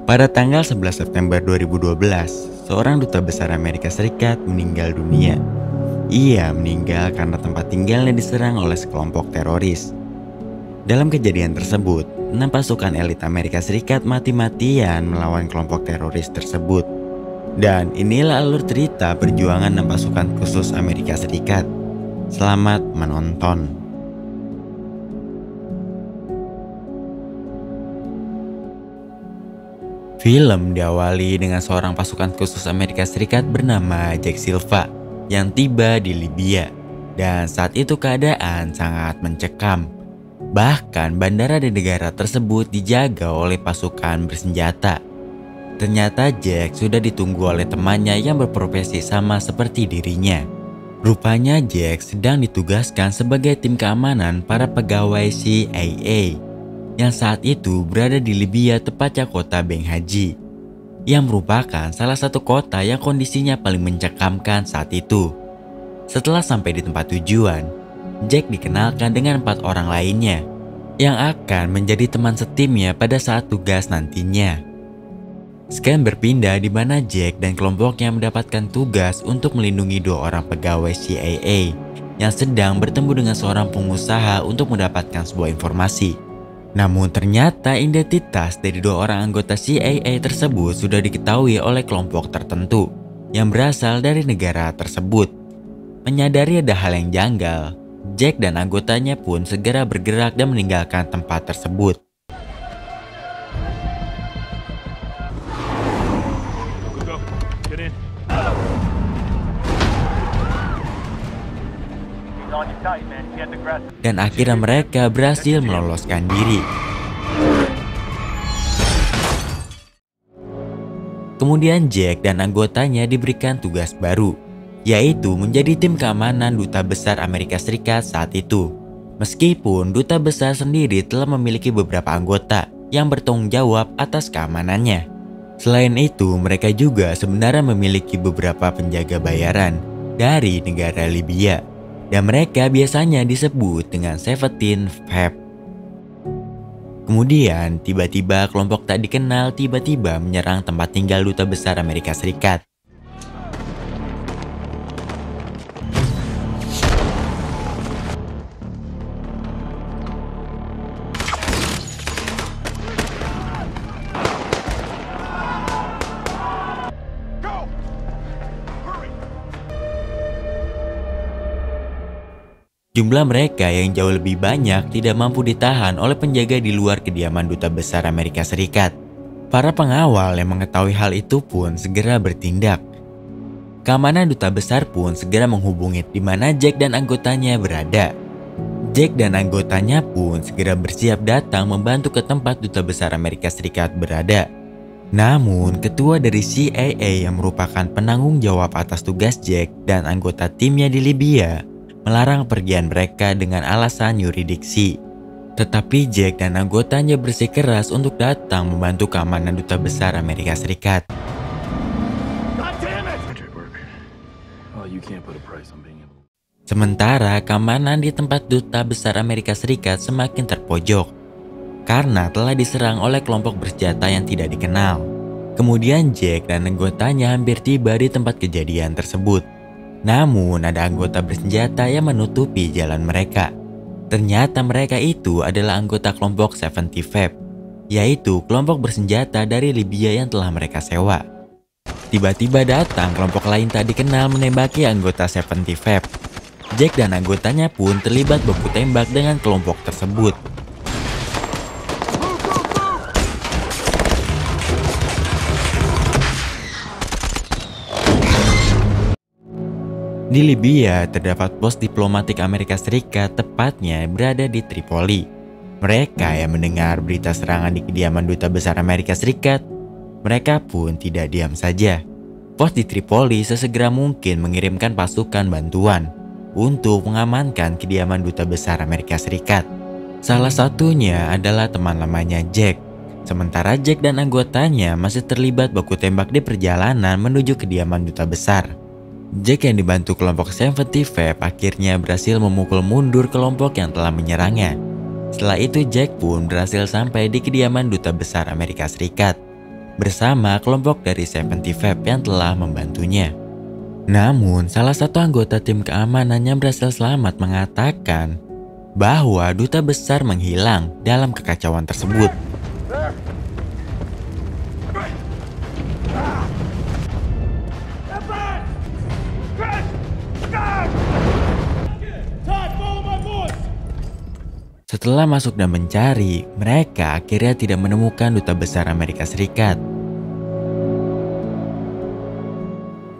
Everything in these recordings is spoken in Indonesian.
Pada tanggal 11 September 2012, seorang duta besar Amerika Serikat meninggal dunia. Ia meninggal karena tempat tinggalnya diserang oleh sekelompok teroris. Dalam kejadian tersebut, 6 pasukan elit Amerika Serikat mati-matian melawan kelompok teroris tersebut. Dan inilah alur cerita perjuangan 6 pasukan khusus Amerika Serikat. Selamat menonton. Film diawali dengan seorang pasukan khusus Amerika Serikat bernama Jack Silva yang tiba di Libya. Dan saat itu keadaan sangat mencekam. Bahkan bandara di negara tersebut dijaga oleh pasukan bersenjata. Ternyata Jack sudah ditunggu oleh temannya yang berprofesi sama seperti dirinya. Rupanya Jack sedang ditugaskan sebagai tim keamanan para pegawai CIA yang saat itu berada di Libya, tepatnya kota Benghazi, yang merupakan salah satu kota yang kondisinya paling mencekamkan saat itu. Setelah sampai di tempat tujuan, Jack dikenalkan dengan 4 orang lainnya yang akan menjadi teman setimnya pada saat tugas nantinya. Scan berpindah di mana Jack dan kelompoknya mendapatkan tugas untuk melindungi 2 orang pegawai CIA yang sedang bertemu dengan seorang pengusaha untuk mendapatkan sebuah informasi. Namun ternyata identitas dari 2 orang anggota CIA tersebut sudah diketahui oleh kelompok tertentu yang berasal dari negara tersebut. Menyadari ada hal yang janggal, Jack dan anggotanya pun segera bergerak dan meninggalkan tempat tersebut. Dan akhirnya mereka berhasil meloloskan diri. Kemudian Jack dan anggotanya diberikan tugas baru, yaitu menjadi tim keamanan Duta Besar Amerika Serikat saat itu. Meskipun Duta Besar sendiri telah memiliki beberapa anggota yang bertanggung jawab atas keamanannya. Selain itu, mereka juga sebenarnya memiliki beberapa penjaga bayaran dari negara Libya. Dan mereka biasanya disebut dengan 17 Feb. Kemudian tiba-tiba kelompok tak dikenal tiba-tiba menyerang tempat tinggal Duta Besar Amerika Serikat. Jumlah mereka yang jauh lebih banyak tidak mampu ditahan oleh penjaga di luar kediaman Duta Besar Amerika Serikat. Para pengawal yang mengetahui hal itu pun segera bertindak. Keamanan Duta Besar pun segera menghubungi di mana Jack dan anggotanya berada. Jack dan anggotanya pun segera bersiap datang membantu ke tempat Duta Besar Amerika Serikat berada. Namun, ketua dari CIA yang merupakan penanggung jawab atas tugas Jack dan anggota timnya di Libya melarang pergian mereka dengan alasan yurisdiksi. Tetapi Jack dan anggotanya bersikeras untuk datang membantu keamanan Duta Besar Amerika Serikat. Sementara keamanan di tempat Duta Besar Amerika Serikat semakin terpojok karena telah diserang oleh kelompok bersenjata yang tidak dikenal. Kemudian Jack dan anggotanya hampir tiba di tempat kejadian tersebut. Namun ada anggota bersenjata yang menutupi jalan mereka. Ternyata mereka itu adalah anggota kelompok 70 Feb, yaitu kelompok bersenjata dari Libya yang telah mereka sewa. Tiba-tiba datang kelompok lain tak dikenal menembaki anggota 70 Feb. Jack dan anggotanya pun terlibat baku tembak dengan kelompok tersebut. Di Libya terdapat pos diplomatik Amerika Serikat, tepatnya berada di Tripoli. Mereka yang mendengar berita serangan di kediaman Duta Besar Amerika Serikat, mereka pun tidak diam saja. Pos di Tripoli sesegera mungkin mengirimkan pasukan bantuan untuk mengamankan kediaman Duta Besar Amerika Serikat. Salah satunya adalah teman lamanya Jack. Sementara Jack dan anggotanya masih terlibat baku tembak di perjalanan menuju kediaman Duta Besar. Jack yang dibantu kelompok 70 Feb akhirnya berhasil memukul mundur kelompok yang telah menyerangnya. Setelah itu Jack pun berhasil sampai di kediaman Duta Besar Amerika Serikat. bersama kelompok dari 75 yang telah membantunya. Namun, salah satu anggota tim keamanan yang berhasil selamat mengatakan bahwa duta besar menghilang dalam kekacauan tersebut. Setelah masuk dan mencari, mereka akhirnya tidak menemukan duta besar Amerika Serikat.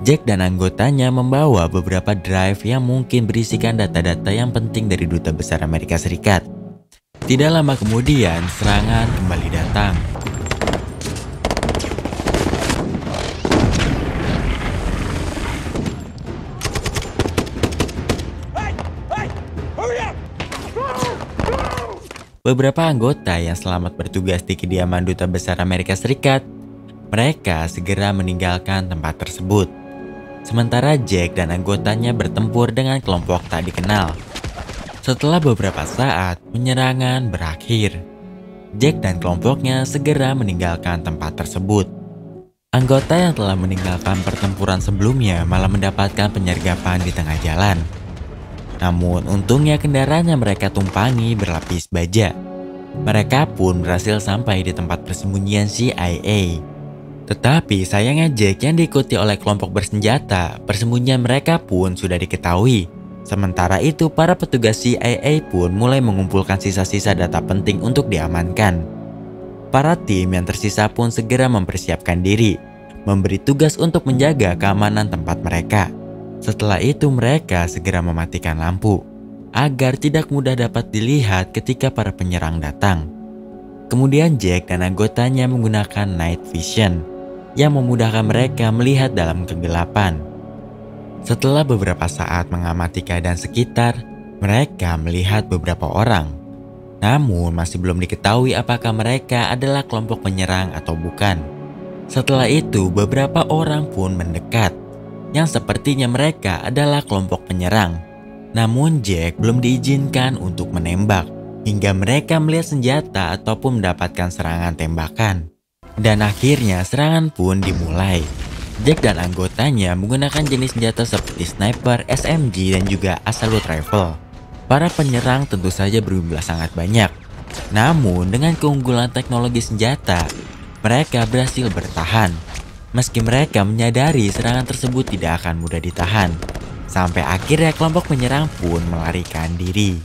Jack dan anggotanya membawa beberapa drive yang mungkin berisikan data-data yang penting dari duta besar Amerika Serikat. Tidak lama kemudian, serangan kembali datang. Beberapa anggota yang selamat bertugas di kediaman duta besar Amerika Serikat, mereka segera meninggalkan tempat tersebut. Sementara Jack dan anggotanya bertempur dengan kelompok tak dikenal. Setelah beberapa saat, penyerangan berakhir. Jack dan kelompoknya segera meninggalkan tempat tersebut. Anggota yang telah meninggalkan pertempuran sebelumnya malah mendapatkan penyergapan di tengah jalan. Namun untungnya kendaraan yang mereka tumpangi berlapis baja. Mereka pun berhasil sampai di tempat persembunyian CIA. Tetapi sayangnya Jack yang diikuti oleh kelompok bersenjata, persembunyian mereka pun sudah diketahui. Sementara itu para petugas CIA pun mulai mengumpulkan sisa-sisa data penting untuk diamankan. Para tim yang tersisa pun segera mempersiapkan diri, memberi tugas untuk menjaga keamanan tempat mereka. Setelah itu mereka segera mematikan lampu, agar tidak mudah dapat dilihat ketika para penyerang datang. Kemudian Jack dan anggotanya menggunakan night vision, yang memudahkan mereka melihat dalam kegelapan. Setelah beberapa saat mengamati keadaan sekitar, mereka melihat beberapa orang. Namun masih belum diketahui apakah mereka adalah kelompok penyerang atau bukan. Setelah itu beberapa orang pun mendekat, yang sepertinya mereka adalah kelompok penyerang. Namun Jack belum diizinkan untuk menembak, hingga mereka melihat senjata ataupun mendapatkan serangan tembakan. Dan akhirnya serangan pun dimulai. Jack dan anggotanya menggunakan jenis senjata seperti sniper, SMG, dan juga assault rifle. Para penyerang tentu saja berjumlah sangat banyak. Namun dengan keunggulan teknologi senjata, mereka berhasil bertahan. Meski mereka menyadari serangan tersebut tidak akan mudah ditahan. Sampai akhirnya kelompok penyerang pun melarikan diri.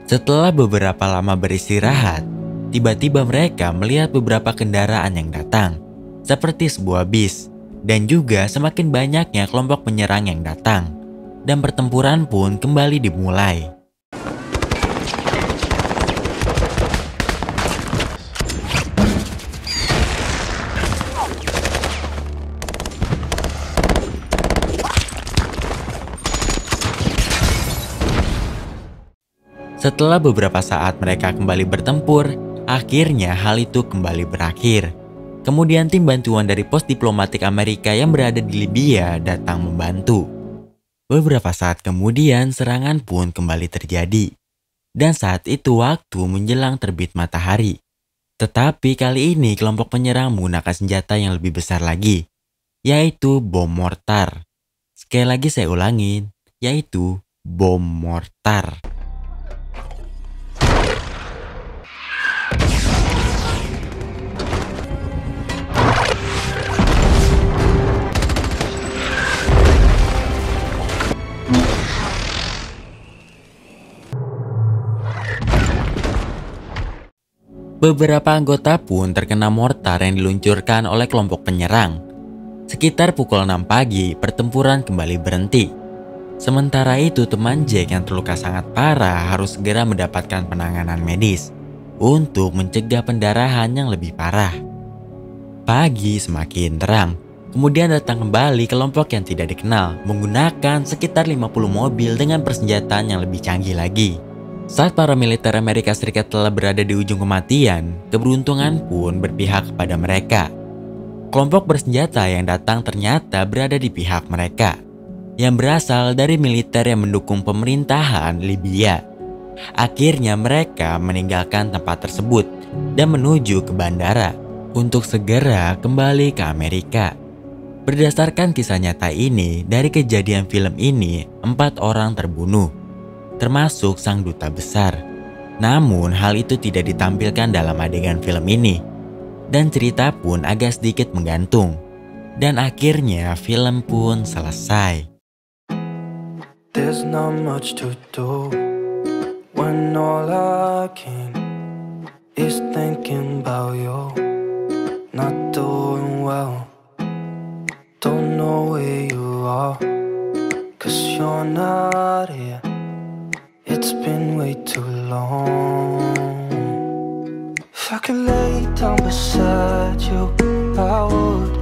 Setelah beberapa lama beristirahat, tiba-tiba mereka melihat beberapa kendaraan yang datang, seperti sebuah bis, dan juga semakin banyaknya kelompok penyerang yang datang, dan pertempuran pun kembali dimulai. Setelah beberapa saat mereka kembali bertempur, akhirnya hal itu kembali berakhir. Kemudian tim bantuan dari pos diplomatik Amerika yang berada di Libya datang membantu. Beberapa saat kemudian serangan pun kembali terjadi. Dan saat itu waktu menjelang terbit matahari. Tetapi kali ini kelompok penyerang menggunakan senjata yang lebih besar lagi, yaitu bom mortar. Sekali lagi saya ulangin, yaitu bom mortar. Beberapa anggota pun terkena mortar yang diluncurkan oleh kelompok penyerang. Sekitar pukul 6 pagi, pertempuran kembali berhenti. Sementara itu teman Jack yang terluka sangat parah harus segera mendapatkan penanganan medis untuk mencegah pendarahan yang lebih parah. Pagi semakin terang. Kemudian datang kembali kelompok yang tidak dikenal menggunakan sekitar 50 mobil dengan persenjataan yang lebih canggih lagi. Saat para militer Amerika Serikat telah berada di ujung kematian, keberuntungan pun berpihak kepada mereka. Kelompok bersenjata yang datang ternyata berada di pihak mereka, yang berasal dari militer yang mendukung pemerintahan Libya. Akhirnya mereka meninggalkan tempat tersebut dan menuju ke bandara untuk segera kembali ke Amerika. Berdasarkan kisah nyata ini, dari kejadian film ini, 4 orang terbunuh, termasuk sang duta besar. Namun hal itu tidak ditampilkan dalam adegan film ini, dan cerita pun agak sedikit menggantung. Dan akhirnya film pun selesai. There's not much to do when all I can is thinking about you. Not doing well, don't know where you are, 'cause you're not here. It's been way too long. If I could lay down beside you, I would.